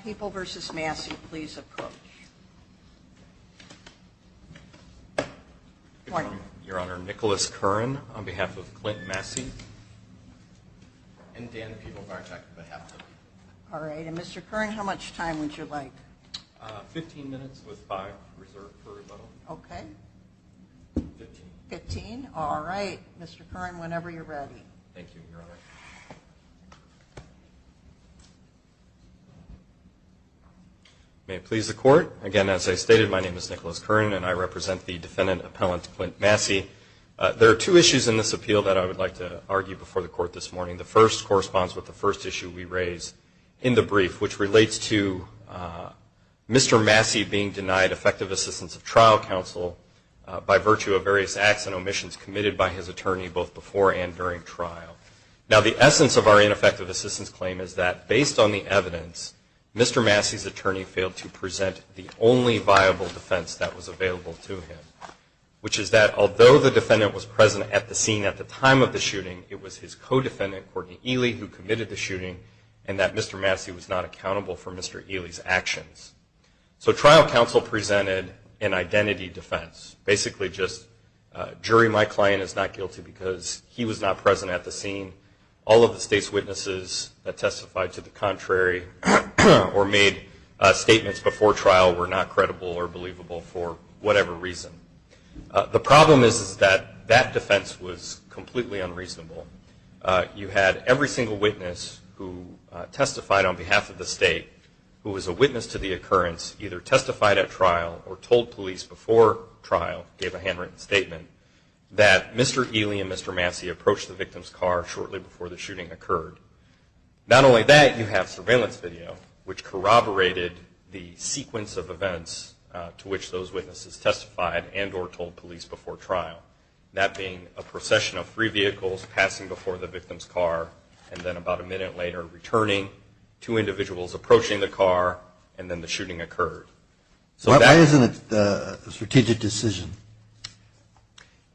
People v. Massey, please approach. Good morning, Your Honor. Nicholas Curran on behalf of Clint Massey. And Dan People-Varchak on behalf of. All right, and Mr. Curran, how much time would you like? 15 minutes with 5 reserved for rebuttal. Okay. 15. 15? All right. Mr. Curran, whenever you're ready. Thank you, Your Honor. May it please the Court. Again, as I stated, my name is Nicholas Curran, and I represent the defendant appellant Clint Massey. There are 2 issues in this appeal that I would like to argue before the Court this morning. The first corresponds with the first issue we raised in the brief, which relates to Mr. Massey being denied effective assistance of trial counsel by virtue of various acts and omissions committed by his attorney both before and during trial. Now, the essence of our ineffective assistance claim is that, based on the evidence, Mr. Massey's attorney failed to present the only viable defense that was available to him, which is that although the defendant was present at the scene at the time of the shooting, it was his co-defendant, Courtney Ely, who committed the shooting, and that Mr. Massey was not accountable for Mr. Ely's actions. So trial counsel presented an identity defense, basically just, jury, my client is not guilty because he was not present at the scene. All of the state's witnesses that testified to the contrary or made statements before trial were not credible or believable for whatever reason. The problem is that that defense was completely unreasonable. You had every single witness who testified on behalf of the state, who was a witness to the occurrence, either testified at trial or told police before trial, gave a handwritten statement, that Mr. Ely and Mr. Massey approached the victim's car shortly before the shooting occurred. Not only that, you have surveillance video, which corroborated the sequence of events to which those witnesses testified and or told police before trial, that being a procession of 3 vehicles passing before the victim's car, and then about a minute later returning, 2 individuals approaching the car, and then the shooting occurred. So why isn't it a strategic decision?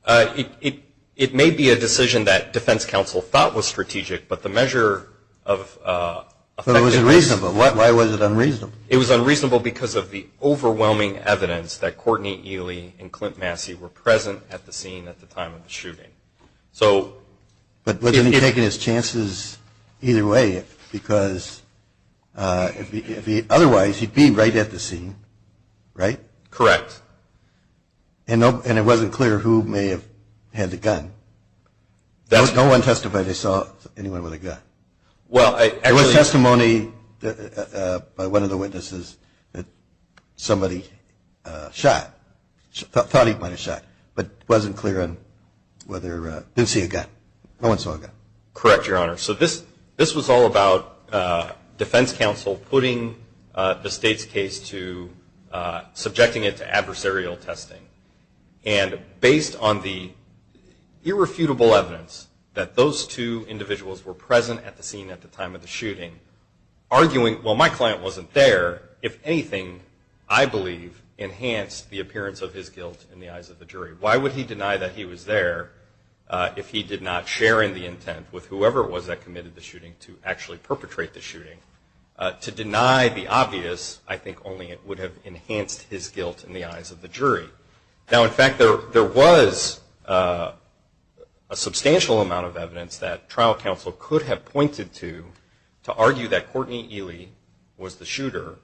It may be a decision that defense counsel thought was strategic, but the measure of effectiveness... But was it reasonable? Why was it unreasonable? It was unreasonable because of the overwhelming evidence that Courtney Ely and Clint Massey were present at the scene at the time of the shooting. So, but wasn't he taking his chances either way? Because otherwise he'd be right at the scene, right? Correct. And it wasn't clear who may have had the gun. No one testified they saw anyone with a gun. Well, there was testimony by one of the witnesses that somebody thought he might have shot, but wasn't clear on whether, didn't see a gun. No one saw a gun. Correct, Your Honor. So this was all about defense counsel putting the state's case to subjecting it to adversarial testing. And based on the irrefutable evidence that those 2 individuals were present at the scene at the time of the shooting, arguing, well, my client wasn't there, if anything, I believe, enhanced the appearance of his guilt in the eyes of the jury. Why would he deny that he was there if he did not share in the intent with whoever it was that committed the shooting to actually perpetrate the shooting? To deny the obvious, I think only it would have enhanced his guilt in the eyes of the jury. Now, in fact, there was a substantial amount of evidence that trial counsel could have pointed to argue that Courtney Ely was the shooter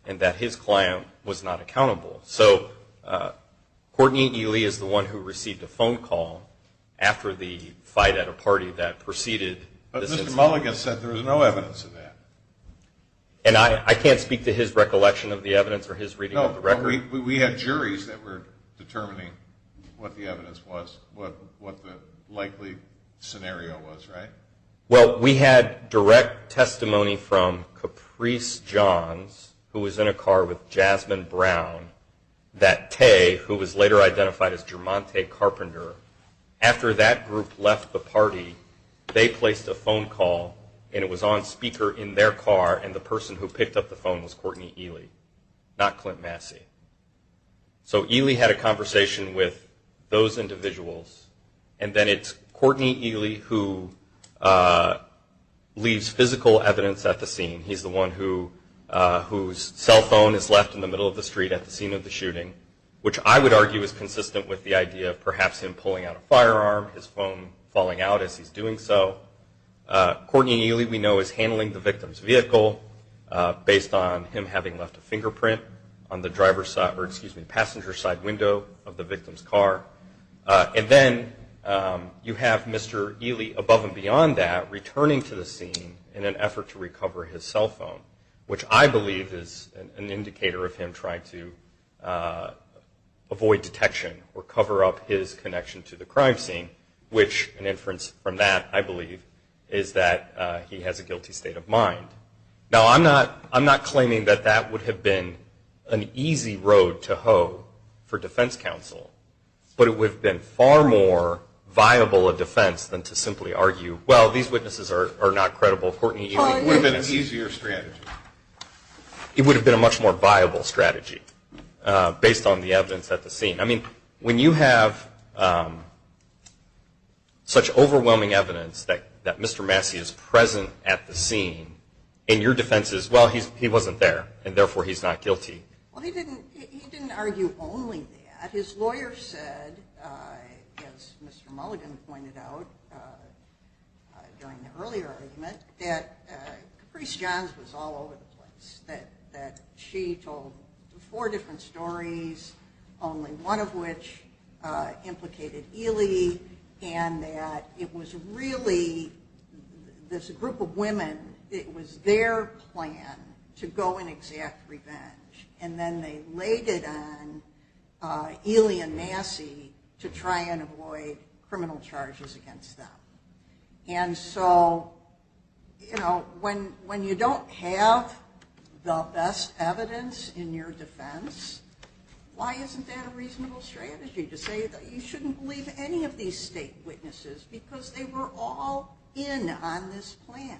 and that his client was not accountable. So Courtney Ely is the one who received a phone call after the fight at a party that preceded this incident. But Mr. Mulligan said there was no evidence of that. And I can't speak to his recollection of the evidence or his reading of the record. We had juries that were determining what the evidence was, what the likely scenario was, right? Well, we had direct testimony from Caprice Johns, who was in a car with Jasmine Brown, that Tay, who was later identified as Germonte Carpenter, after that group left the party, they placed a phone call, and it was on speaker in their car, and the person who picked up the phone was Courtney Ely, not Clint Massey. So Ely had a conversation with those individuals, and then it's Courtney Ely who leaves physical evidence at the scene. He's the one who whose cell phone is left in the middle of the street at the scene of the shooting, which I would argue is consistent with the idea of perhaps him pulling out a firearm, his phone falling out as he's doing so. Courtney Ely, we know, is handling the victim's vehicle based on him having left a fingerprint on the passenger side window of the victim's car. And then you have Mr. Ely, above and beyond that, returning to the scene in an effort to recover his cell phone, which I believe is an indicator of him trying to avoid detection or cover up his connection to the crime scene, which an inference from that, I believe, is that he has a guilty state of mind. Now, I'm not claiming that that would have been an easy road to hoe for defense counsel, but it would have been far more viable a defense than to simply argue, well, these witnesses are not credible. Courtney Ely It would have been an easier strategy. It would have been a much more viable strategy based on the evidence at the scene. I mean, when you have such overwhelming evidence that Mr. Massey is present at the scene, and your defense is, well, he wasn't there, and therefore he's not guilty. Well, he didn't argue only that. His lawyer said, as Mr. Mulligan pointed out during the earlier argument, that Caprice Johns was all over the place, that she told 4 different stories, only one of which implicated Ely, and that it was really this group of women, it was their plan to go and exact revenge. And then they laid it on Ely and Massey to try and avoid criminal charges against them. And so, you know, when you don't have the best evidence in your defense, why isn't that a reasonable strategy to say that you shouldn't believe any of these state witnesses because they were all in on this plan?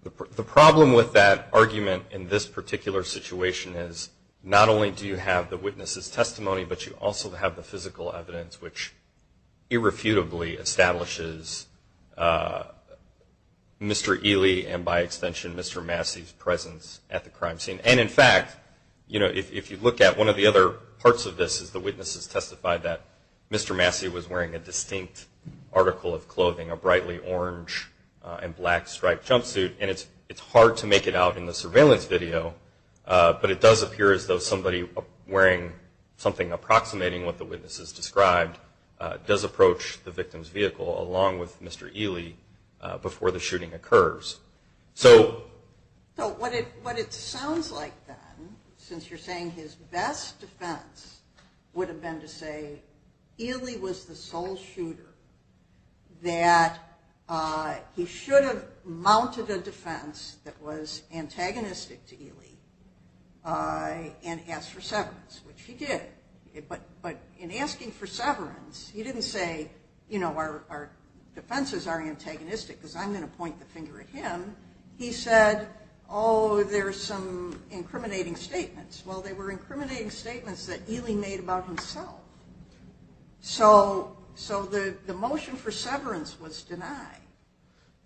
The problem with that argument in this particular situation is not only do you have the witness's testimony, but you also have the physical evidence, which irrefutably establishes Mr. Ely and, by extension, Mr. Massey's presence at the crime scene. And, in fact, you know, if you look at one of the other parts of this is the witnesses testified that Mr. Massey was wearing a distinct article of clothing, a brightly orange and black striped jumpsuit, and it's hard to make it out in the surveillance video, but it does appear as though somebody wearing something approximating what the witnesses described does approach the victim's vehicle along with Mr. Ely before the shooting occurs. So what it sounds like then, since you're saying his best defense would have been to say Ely was the sole shooter, that he should have mounted a defense that was antagonistic to Ely and asked for severance, which he did. But in asking for severance, he didn't say, you know, our defenses are antagonistic because I'm going to point the finger at him. He said, oh, there's some incriminating statements. Well, they were incriminating statements that Ely made about himself. So the motion for severance was denied.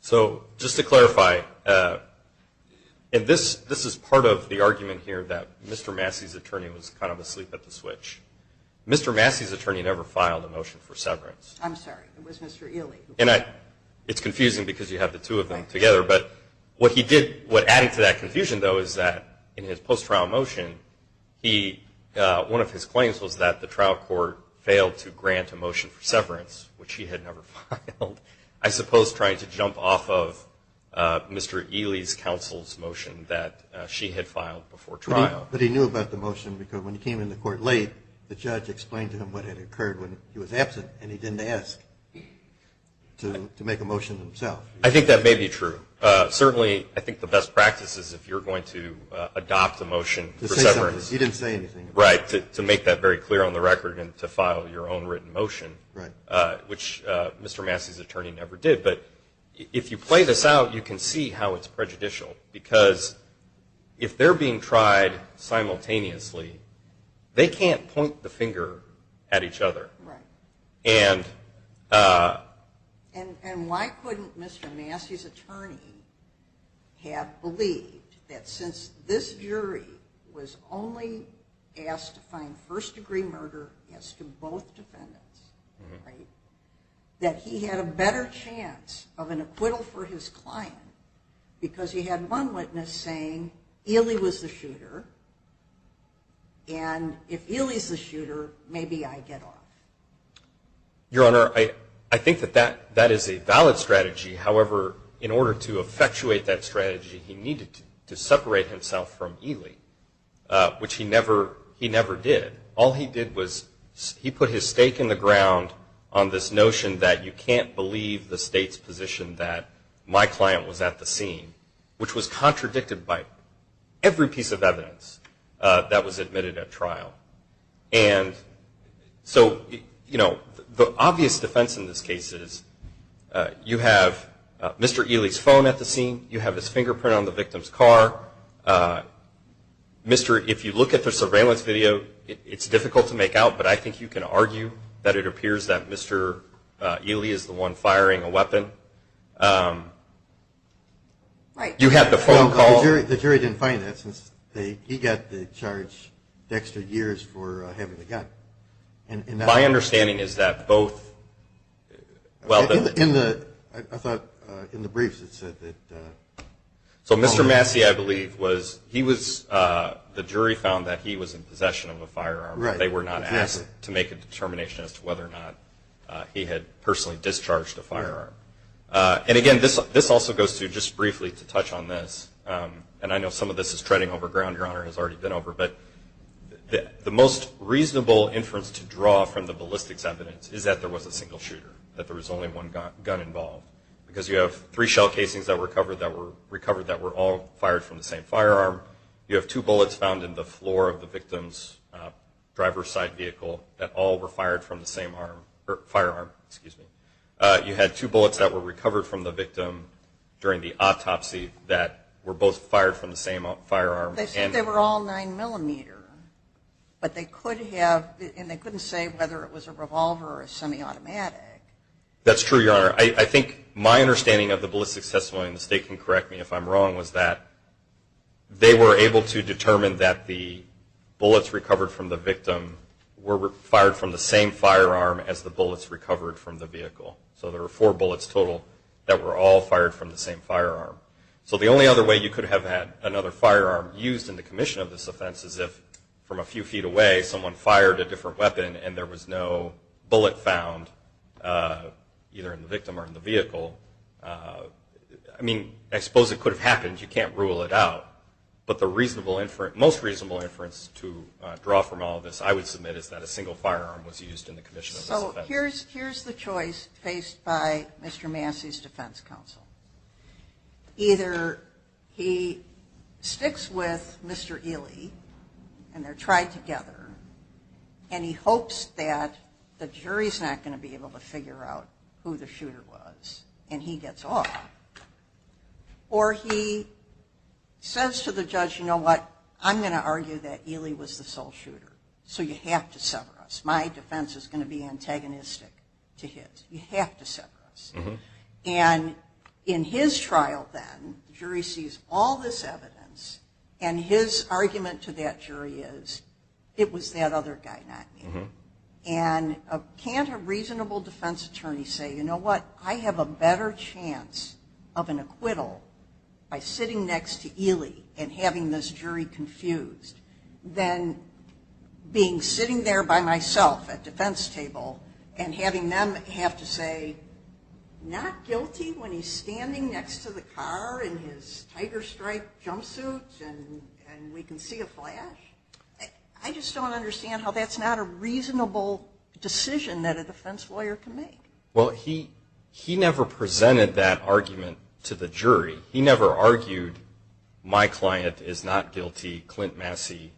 So just to clarify, and this is part of the argument here that Mr. Massey's attorney was kind of asleep at the switch. Mr. Massey's attorney never filed a motion for severance. I'm sorry, it was Mr. Ely. And it's confusing because you have the two of them together, but what adding to that confusion, though, is that in his post-trial motion, one of his claims was that the trial court failed to grant a motion for severance, which he had never filed, I suppose trying to jump off of Mr. Ely's counsel's motion that she had filed before trial. But he knew about the motion because when he came into court late, the judge explained to him what had occurred when he was absent, and he didn't ask to make a motion himself. I think that may be true. Certainly, I think the best practice is if you're going to adopt a motion for severance. He didn't say anything. Right, to make that very clear on the record and to file your own written motion, right. Which Mr. Massey's attorney never did. But if you play this out, you can see how it's prejudicial because if they're being tried simultaneously, they can't point the finger at each other. Right. And why couldn't Mr. Massey's attorney have believed that since this jury was only asked to find first-degree murder as to both defendants, right, that he had a better chance of an acquittal for his client because he had one witness saying Ely was the shooter, and if Ely's the shooter, maybe I get off. Your Honor, I think that is a valid strategy. However, in order to effectuate that strategy, he needed to separate himself from Ely, which he never did. All he did was he put his stake in the ground on this notion that you can't believe the state's position that my client was at the scene, which was contradicted by every piece of evidence that was admitted at trial. And so, you know, the obvious defense in this case is you have Mr. Ely's phone at the scene, you have his fingerprint on the victim's car. If you look at the surveillance video, it's difficult to make out, but I think you can argue that it appears that Mr. Ely is the one firing a weapon. Right. You have the phone call. The jury didn't find that since he got the charge the extra years for having the gun. And my understanding is that both. Well, I thought in the briefs it said that. So Mr. Massey, I believe, the jury found that he was in possession of a firearm. Right. They were not asked to make a determination as to whether or not he had personally discharged a firearm. Right. And again, this also goes to, just briefly to touch on this, and I know some of this is treading over ground Your Honor has already been over, but the most reasonable inference to draw from the ballistics evidence is that there was a single shooter, that there was only one gun involved. Because you have 3 shell casings that were recovered that were all fired from the same firearm. You have 2 bullets found in the floor of the victim's driver's side vehicle that all were fired from the same firearm. Excuse me. You had 2 bullets that were recovered from the victim during the autopsy that were both fired from the same firearm. They said they were all 9mm, but they could have, and they couldn't say whether it was a revolver or a semi-automatic. That's true, Your Honor. I think my understanding of the ballistics testimony, and the state can correct me if I'm wrong, was that they were able to determine that the bullets recovered from the victim were fired from the same firearm as the bullets recovered from the vehicle. So there were 4 bullets total that were all fired from the same firearm. So the only other way you could have had another firearm used in the commission of this offense is if, from a few feet away, someone fired a different weapon and there was no bullet found either in the victim or in the vehicle. I mean, I suppose it could have happened. You can't rule it out. But the most reasonable inference to draw from all of this, I would submit, is that a single firearm was used in the commission of this offense. So here's the choice faced by Mr. Massey's defense counsel. Either he sticks with Mr. Ely, and they're tried together, and he hopes that the jury's not going to be able to figure out who the shooter was, and he gets off. Or he says to the judge, you know what, I'm going to argue that Ely was the sole shooter, so you have to sever us. My defense is going to be antagonistic to his. You have to sever us. Mm-hmm. And in his trial then, the jury sees all this evidence, and his argument to that jury is, it was that other guy, not me. Mm-hmm. And can't a reasonable defense attorney say, you know what, I have a better chance of an acquittal by sitting next to Ely and having this jury confused than sitting there by myself at defense table and having them have to say, not guilty when he's standing next to the car in his tiger stripe jumpsuit and we can see a flash? I just don't understand how that's not a reasonable decision that a defense lawyer can make. Well, he never presented that argument to the jury. He never argued, my client is not guilty, Courtney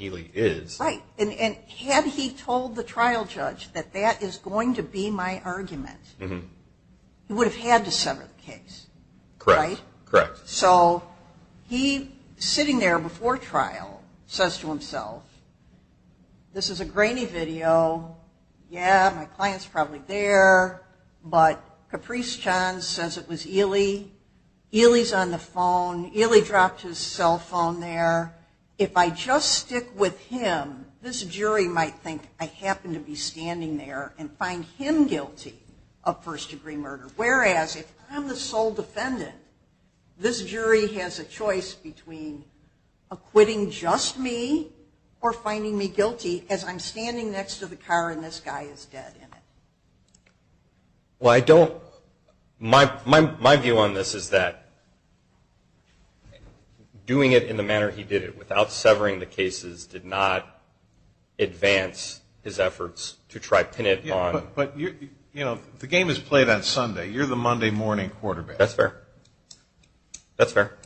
Ely is. Right. And had he told the trial judge that that is going to be my argument, mm-hmm. he would have had to sever the case. Correct. Right? Correct. So he, sitting there before trial, says to himself, this is a grainy video. Yeah, my client's probably there, but Caprice John says it was Ely. Ely's on the phone. Ely dropped his cell phone there. If I just stick with him, this jury might think I happen to be standing there and find him guilty of first-degree murder. Whereas if I'm the sole defendant, this jury has a choice between acquitting just me or finding me guilty as I'm standing next to the car and this guy is dead in it. Well, I don't. My view on this is that doing it in the manner he did it without severing the cases did not advance his efforts to try pin it on. But you know, the game is played on Sunday. You're the Monday morning quarterback. That's fair. That's fair.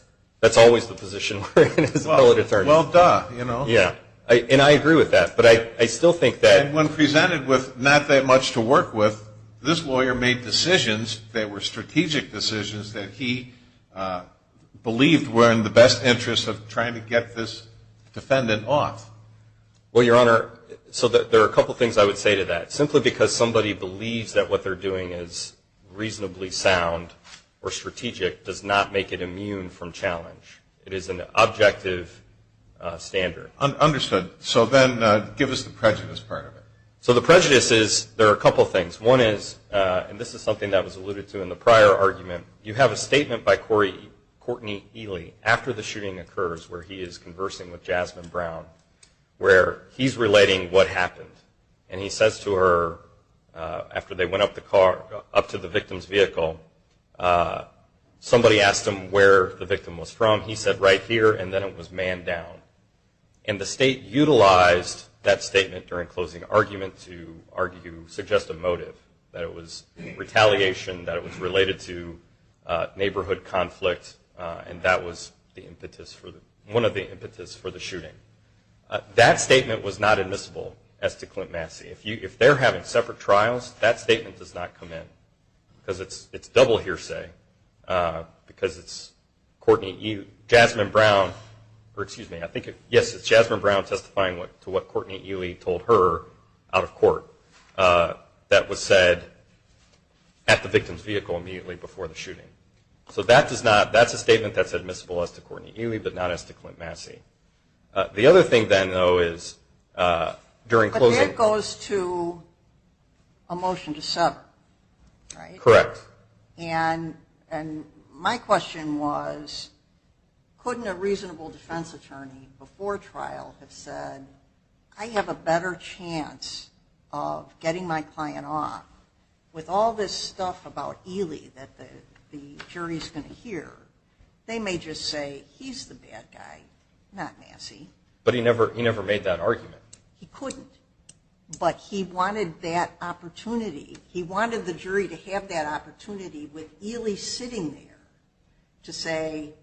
That's always the position we're in as appellate attorneys. Well, duh, you know. Yeah, and I agree with that. But I still think that. And when presented with not that much to work with, this lawyer made decisions that were strategic decisions that he believed were in the best interest of trying to get this defendant off. Well, Your Honor, so there are a couple things I would say to that. Simply because somebody believes that what they're doing is reasonably sound or strategic does not make it immune from challenge. It is an objective standard. Understood. So then give us the prejudice part of it. So the prejudice is, there are a couple things. One is, and this is something that was alluded to in the prior argument, you have a statement by Courtney Ely after the shooting occurs where he is conversing with Jasmine Brown, where he's relating what happened. And he says to her, after they went up to the victim's vehicle, somebody asked him where the victim was from. He said, right here, and then it was man down. And the state utilized that statement during closing argument to suggest a motive, that it was retaliation, that it was related to neighborhood conflict, and that was the impetus one of the impetus for the shooting. That statement was not admissible as to Clint Massey. If they're having separate trials, that statement does not come in because it's double hearsay because it's Jasmine Brown. Or excuse me, it's Jasmine Brown testifying to what Courtney Ely told her out of court that was said at the victim's vehicle immediately before the shooting. So that's a statement that's admissible as to Courtney Ely, but not as to Clint Massey. The other thing then, though, is during closing. But that goes to a motion to sever, right? Correct. And my question was, couldn't a reasonable defense attorney before trial have said, I have a better chance of getting my client off with all this stuff about Ely that the jury's going to hear? They may just say, he's the bad guy, not Massey. But he never made that argument. He couldn't. But he wanted that opportunity. He wanted the jury to have that opportunity with Ely sitting there to say,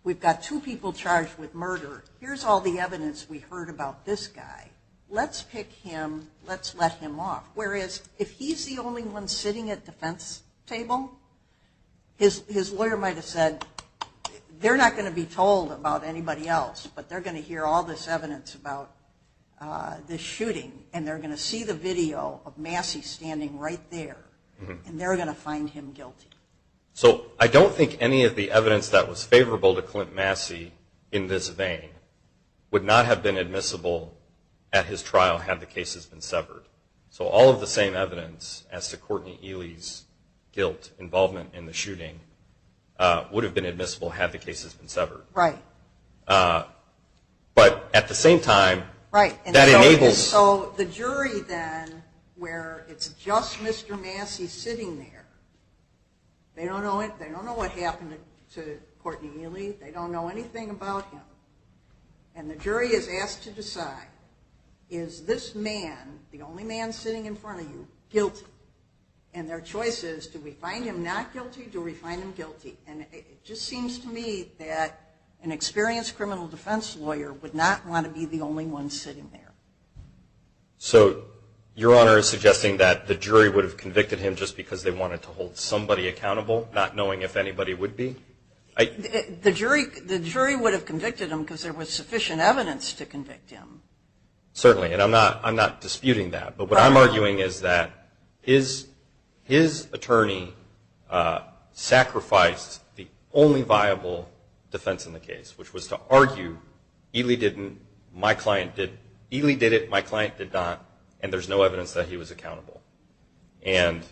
we've got two people charged with murder. Here's all the evidence we heard about this guy. Let's pick him. Let's let him off. Whereas if he's the only one sitting at defense table, his lawyer might have said, they're not going to be told about anybody else, but they're going to hear all this evidence about this shooting, and they're going to see the video of Massey standing right there, and they're going to find him guilty. So I don't think any of the evidence that was favorable to Clint Massey in this vein would not have been admissible at his trial had the cases been severed. So all of the same evidence as to Courtney Ely's guilt, involvement in the shooting, would have been admissible had the cases been severed. Right. But at the same time, right. And that enables... So the jury then, where it's just Mr. Massey sitting there, they don't know it. They don't know what happened to Courtney Ely. They don't know anything about him. And the jury is asked to decide, is this man, the only man sitting in front of you, guilty? And their choice is, do we find him not guilty? Do we find him guilty? And it just seems to me that an experienced criminal defense lawyer would not want to be the only one sitting there. So Your Honor is suggesting that the jury would have convicted him just because they wanted to hold somebody accountable, not knowing if anybody would be? The jury would have convicted him because there was sufficient evidence to convict him. Certainly, and I'm not disputing that. But what I'm arguing is that his attorney sacrificed the only viable defense in the case, which was to argue Ely didn't, my client did, Ely did it, my client did not, and there's no evidence that he was accountable. And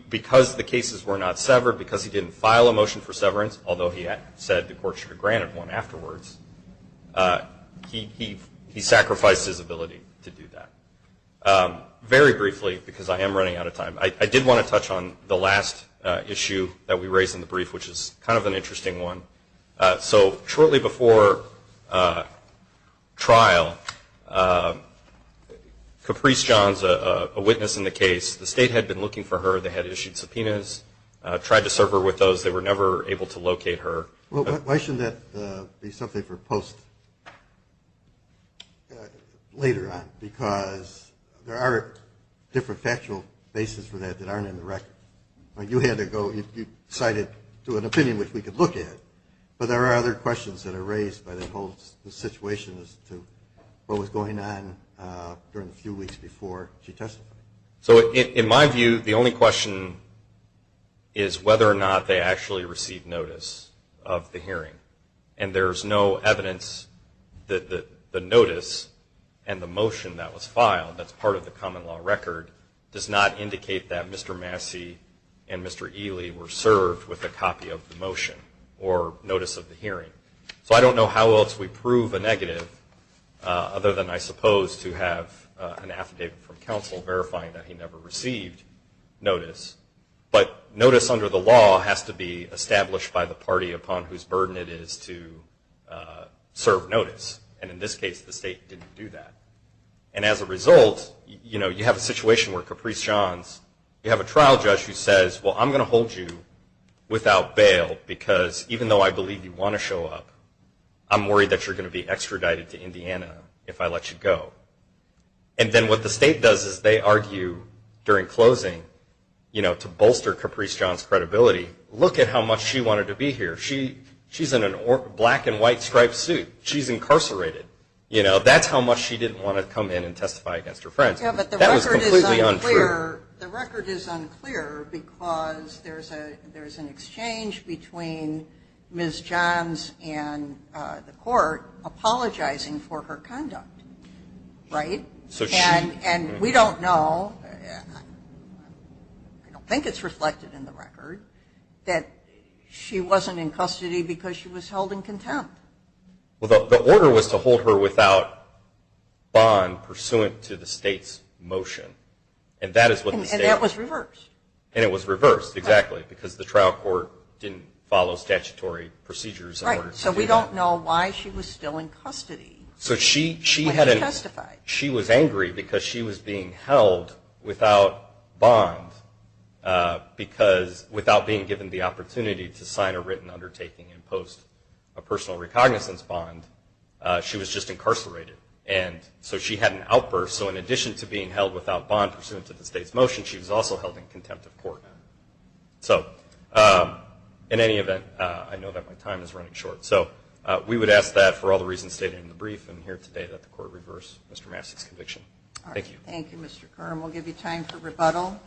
because the cases were not severed, because he didn't file a motion for severance, although he had said the court should have granted one afterwards, he sacrificed his ability to do that. Very briefly, because I am running out of time, I did want to touch on the last issue that we raised in the brief, which is kind of an interesting one. So shortly before trial, Caprice Johns, a witness in the case, the state had been looking for her. They had issued subpoenas, tried to serve her with those. They were never able to locate her. Well, why shouldn't that be something for post later on? Because there are different factual bases for that aren't in the record. You had to go, you cited to an opinion which we could look at, but there are other questions that are raised by the whole situation as to what was going on during the few weeks before she testified. So in my view, the only question is whether or not they actually received notice of the hearing. And there's no evidence that the notice and the motion that was filed, that's part of the common law record, does not indicate that Mr. Massey and Mr. Ely were served with a copy of the motion or notice of the hearing. So I don't know how else we prove a negative other than, I suppose, to have an affidavit from counsel verifying that he never received notice. But notice under the law has to be established by the party upon whose burden it is to serve notice. And in this case, the state didn't do that. And as a result, you have a situation where Caprice Johns, you have a trial judge who says, well, I'm going to hold you without bail because even though I believe you want to show up, I'm worried that you're going to be extradited to Indiana if I let you go. And then what the state does is they argue during closing, to bolster Caprice Johns' credibility, look at how much she wanted to be here. She's in a black and white striped suit. She's incarcerated. That's how much she didn't want to come in and testify against her friends. Yeah, but the that was record completely is untrue. The record is unclear because there's an exchange between Ms. Johns and the court apologizing for her conduct, right? So and we don't know, I don't think it's reflected in the record, that she wasn't in custody because she was held in contempt. Well, the order was to hold her without bond pursuant to the state's motion. And that is what the state... And that was reversed. And it was reversed, exactly, because the trial court didn't follow statutory procedures in order to do that. So we don't know why she was still in custody. So she testified. She was angry because she was being held without bond because without being given the opportunity to sign a written undertaking and post a personal recognizance bond, she was just incarcerated. And so she had an outburst. So in addition to being held without bond pursuant to the state's motion, she was also held in contempt of court. So in any event, I know that my time is running short. So we would ask that for all the reasons stated in the brief and here today that the court reverse Mr. Massey's conviction. Thank you. Thank you, Mr. Kern. We'll give you time for rebuttal.